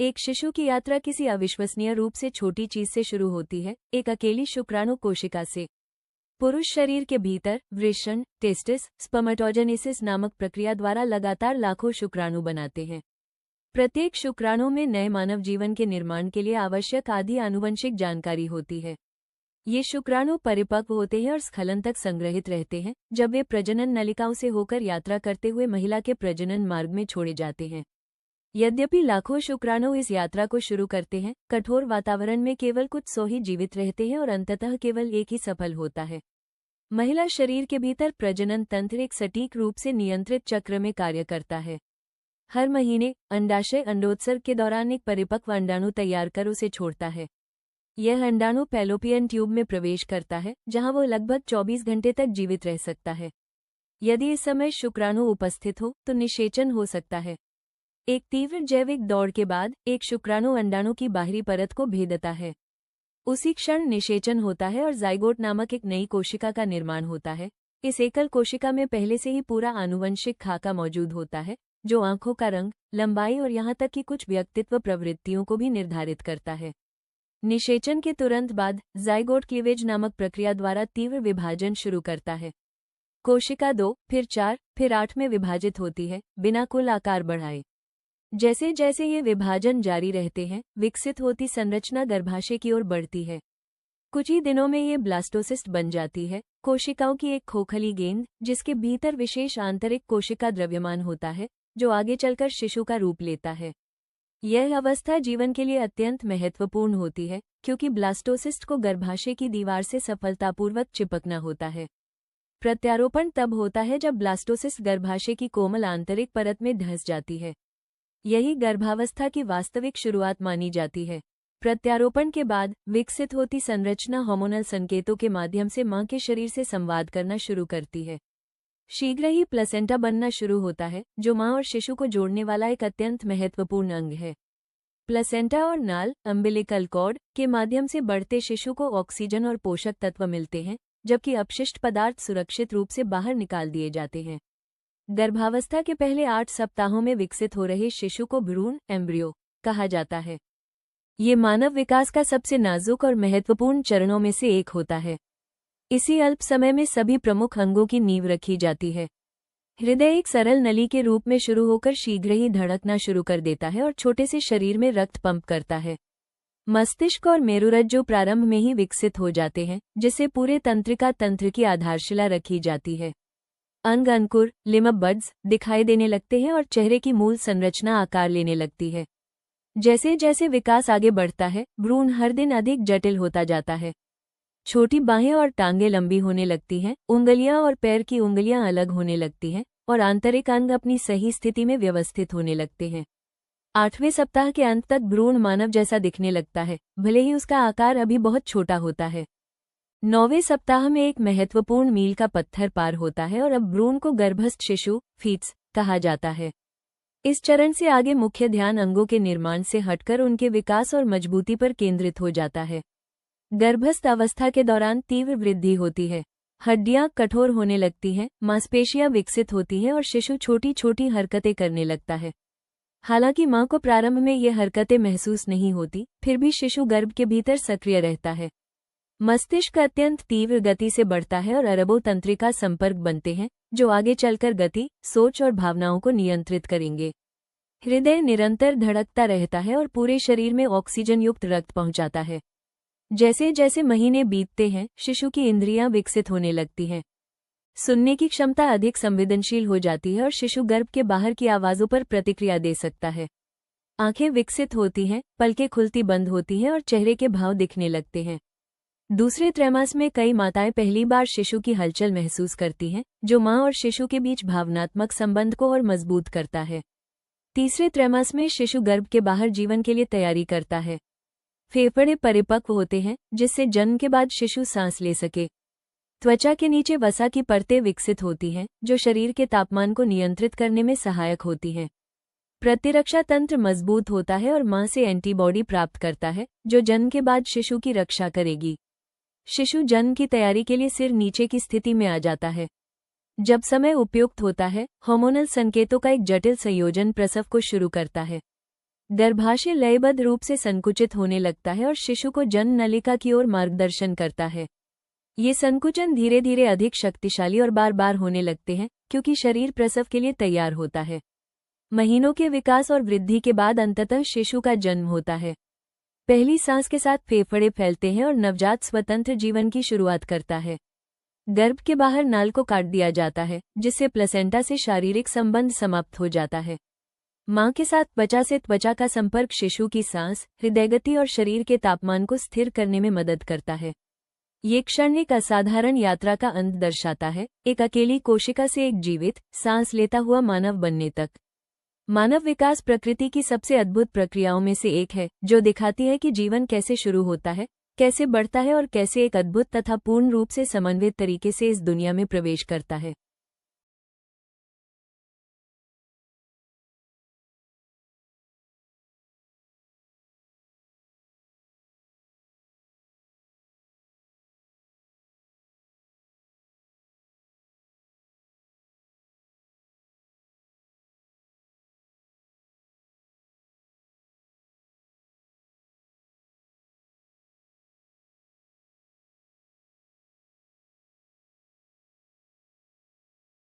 एक शिशु की यात्रा किसी अविश्वसनीय रूप से छोटी चीज से शुरू होती है, एक अकेली शुक्राणु कोशिका से। पुरुष शरीर के भीतर वृषण, टेस्टिस, स्पर्मेटोजेनेसिस नामक प्रक्रिया द्वारा लगातार लाखों शुक्राणु बनाते हैं। प्रत्येक शुक्राणु में नए मानव जीवन के निर्माण के लिए आवश्यक आधी आनुवंशिक जानकारी होती है। ये शुक्राणु परिपक्व होते हैं और स्खलन तक संग्रहित रहते हैं, जब वे प्रजनन नलिकाओं से होकर यात्रा करते हुए महिला के प्रजनन मार्ग में छोड़े जाते हैं। यद्यपि लाखों शुक्राणु इस यात्रा को शुरू करते हैं, कठोर वातावरण में केवल कुछ 100 ही जीवित रहते हैं और अंततः केवल एक ही सफल होता है। महिला शरीर के भीतर प्रजनन तंत्र एक सटीक रूप से नियंत्रित चक्र में कार्य करता है। हर महीने अंडाशय अंडोत्सर्ग के दौरान एक परिपक्व अंडाणु तैयार कर उसे छोड़ता है। यह अंडाणु फैलोपियन ट्यूब में प्रवेश करता है, जहां वो लगभग 24 घंटे तक जीवित रह सकता है। यदि इस समय शुक्राणु उपस्थित हो तो निषेचन हो सकता है। एक तीव्र जैविक दौड़ के बाद एक शुक्राणु अंडाणु की बाहरी परत को भेदता है। उसी क्षण निषेचन होता है और जाइगोट नामक एक नई कोशिका का निर्माण होता है। इस एकल कोशिका में पहले से ही पूरा आनुवंशिक खाका मौजूद होता है, जो आंखों का रंग, लंबाई और यहाँ तक कि कुछ व्यक्तित्व प्रवृत्तियों को भी निर्धारित करता है। निषेचन के तुरंत बाद जाइगोट क्लीवेज नामक प्रक्रिया द्वारा तीव्र विभाजन शुरू करता है। कोशिका 2, फिर 4, फिर 8 में विभाजित होती है, बिना कुल आकार बढ़ाए। जैसे जैसे ये विभाजन जारी रहते हैं, विकसित होती संरचना गर्भाशय की ओर बढ़ती है। कुछ ही दिनों में ये ब्लास्टोसिस्ट बन जाती है, कोशिकाओं की एक खोखली गेंद, जिसके भीतर विशेष आंतरिक कोशिका द्रव्यमान होता है, जो आगे चलकर शिशु का रूप लेता है। यह अवस्था जीवन के लिए अत्यंत महत्वपूर्ण होती है, क्योंकि ब्लास्टोसिस्ट को गर्भाशय की दीवार से सफलतापूर्वक चिपकना होता है। प्रत्यारोपण तब होता है जब ब्लास्टोसिस्ट गर्भाशय की कोमल आंतरिक परत में धंस जाती है। यही गर्भावस्था की वास्तविक शुरुआत मानी जाती है। प्रत्यारोपण के बाद विकसित होती संरचना हार्मोनल संकेतों के माध्यम से मां के शरीर से संवाद करना शुरू करती है। शीघ्र ही प्लेसेंटा बनना शुरू होता है, जो मां और शिशु को जोड़ने वाला एक अत्यंत महत्वपूर्ण अंग है। प्लेसेंटा और नाल, अम्बिलिकल कॉर्ड, के माध्यम से बढ़ते शिशु को ऑक्सीजन और पोषक तत्व मिलते हैं, जबकि अपशिष्ट पदार्थ सुरक्षित रूप से बाहर निकाल दिए जाते हैं। गर्भावस्था के पहले 8 सप्ताहों में विकसित हो रहे शिशु को भ्रूण, एम्ब्रियो, कहा जाता है। ये मानव विकास का सबसे नाजुक और महत्वपूर्ण चरणों में से एक होता है। इसी अल्प समय में सभी प्रमुख अंगों की नींव रखी जाती है। हृदय एक सरल नली के रूप में शुरू होकर शीघ्र ही धड़कना शुरू कर देता है और छोटे से शरीर में रक्त पंप करता है। मस्तिष्क और मेरुरज्जु प्रारंभ में ही विकसित हो जाते हैं, जिससे पूरे तंत्रिका तंत्र की आधारशिला रखी जाती है। अंग अंकुर, लिम्फ बड्स, दिखाई देने लगते हैं और चेहरे की मूल संरचना आकार लेने लगती है। जैसे जैसे विकास आगे बढ़ता है, भ्रूण हर दिन अधिक जटिल होता जाता है। छोटी बाहें और टांगें लंबी होने लगती हैं, उंगलियां और पैर की उंगलियां अलग होने लगती हैं और आंतरिक अंग अपनी सही स्थिति में व्यवस्थित होने लगते हैं। 8वें सप्ताह के अंत तक भ्रूण मानव जैसा दिखने लगता है, भले ही उसका आकार अभी बहुत छोटा होता है। 9वें सप्ताह में एक महत्वपूर्ण मील का पत्थर पार होता है और अब भ्रूण को गर्भस्थ शिशु, फीट्स, कहा जाता है। इस चरण से आगे मुख्य ध्यान अंगों के निर्माण से हटकर उनके विकास और मजबूती पर केंद्रित हो जाता है। गर्भस्थ अवस्था के दौरान तीव्र वृद्धि होती है। हड्डियां कठोर होने लगती हैं, मांसपेशियां विकसित होती हैं और शिशु छोटी छोटी हरकतें करने लगता है। हालांकि मां को प्रारंभ में ये हरकतें महसूस नहीं होती, फिर भी शिशु गर्भ के भीतर सक्रिय रहता है। मस्तिष्क अत्यंत तीव्र गति से बढ़ता है और अरबों तंत्रिका संपर्क बनते हैं, जो आगे चलकर गति, सोच और भावनाओं को नियंत्रित करेंगे। हृदय निरंतर धड़कता रहता है और पूरे शरीर में ऑक्सीजन युक्त रक्त पहुंचाता है। जैसे जैसे महीने बीतते हैं, शिशु की इंद्रियां विकसित होने लगती हैं। सुनने की क्षमता अधिक संवेदनशील हो जाती है और शिशु गर्भ के बाहर की आवाजों पर प्रतिक्रिया दे सकता है। आंखें विकसित होती हैं, पलकें खुलती बंद होती हैं और चेहरे के भाव दिखने लगते हैं। दूसरे त्रैमास में कई माताएं पहली बार शिशु की हलचल महसूस करती हैं, जो मां और शिशु के बीच भावनात्मक संबंध को और मजबूत करता है। तीसरे त्रैमास में शिशु गर्भ के बाहर जीवन के लिए तैयारी करता है। फेफड़े परिपक्व होते हैं, जिससे जन्म के बाद शिशु सांस ले सके। त्वचा के नीचे वसा की परतें विकसित होती हैं, जो शरीर के तापमान को नियंत्रित करने में सहायक होती हैं। प्रतिरक्षा तंत्र मजबूत होता है और मां से एंटीबॉडी प्राप्त करता है, जो जन्म के बाद शिशु की रक्षा करेगी। शिशु जन्म की तैयारी के लिए सिर नीचे की स्थिति में आ जाता है। जब समय उपयुक्त होता है, हार्मोनल संकेतों का एक जटिल संयोजन प्रसव को शुरू करता है। गर्भाशय लयबद्ध रूप से संकुचित होने लगता है और शिशु को जन्म नलिका की ओर मार्गदर्शन करता है। ये संकुचन धीरे धीरे अधिक शक्तिशाली और बार बार होने लगते हैं क्योंकि शरीर प्रसव के लिए तैयार होता है। महीनों के विकास और वृद्धि के बाद अंततः शिशु का जन्म होता है। पहली सांस के साथ फेफड़े फैलते हैं और नवजात स्वतंत्र जीवन की शुरुआत करता है। गर्भ के बाहर नाल को काट दिया जाता है, जिससे प्लेसेंटा से शारीरिक संबंध समाप्त हो जाता है। मां के साथ त्वचा से त्वचा का संपर्क शिशु की सांस, हृदयगति और शरीर के तापमान को स्थिर करने में मदद करता है। ये क्षण एक असाधारण यात्रा का अंत दर्शाता है, एक अकेली कोशिका से एक जीवित, सांस लेता हुआ मानव बनने तक। मानव विकास प्रकृति की सबसे अद्भुत प्रक्रियाओं में से एक है, जो दिखाती है कि जीवन कैसे शुरू होता है, कैसे बढ़ता है और कैसे एक अद्भुत तथा पूर्ण रूप से समन्वित तरीके से इस दुनिया में प्रवेश करता है।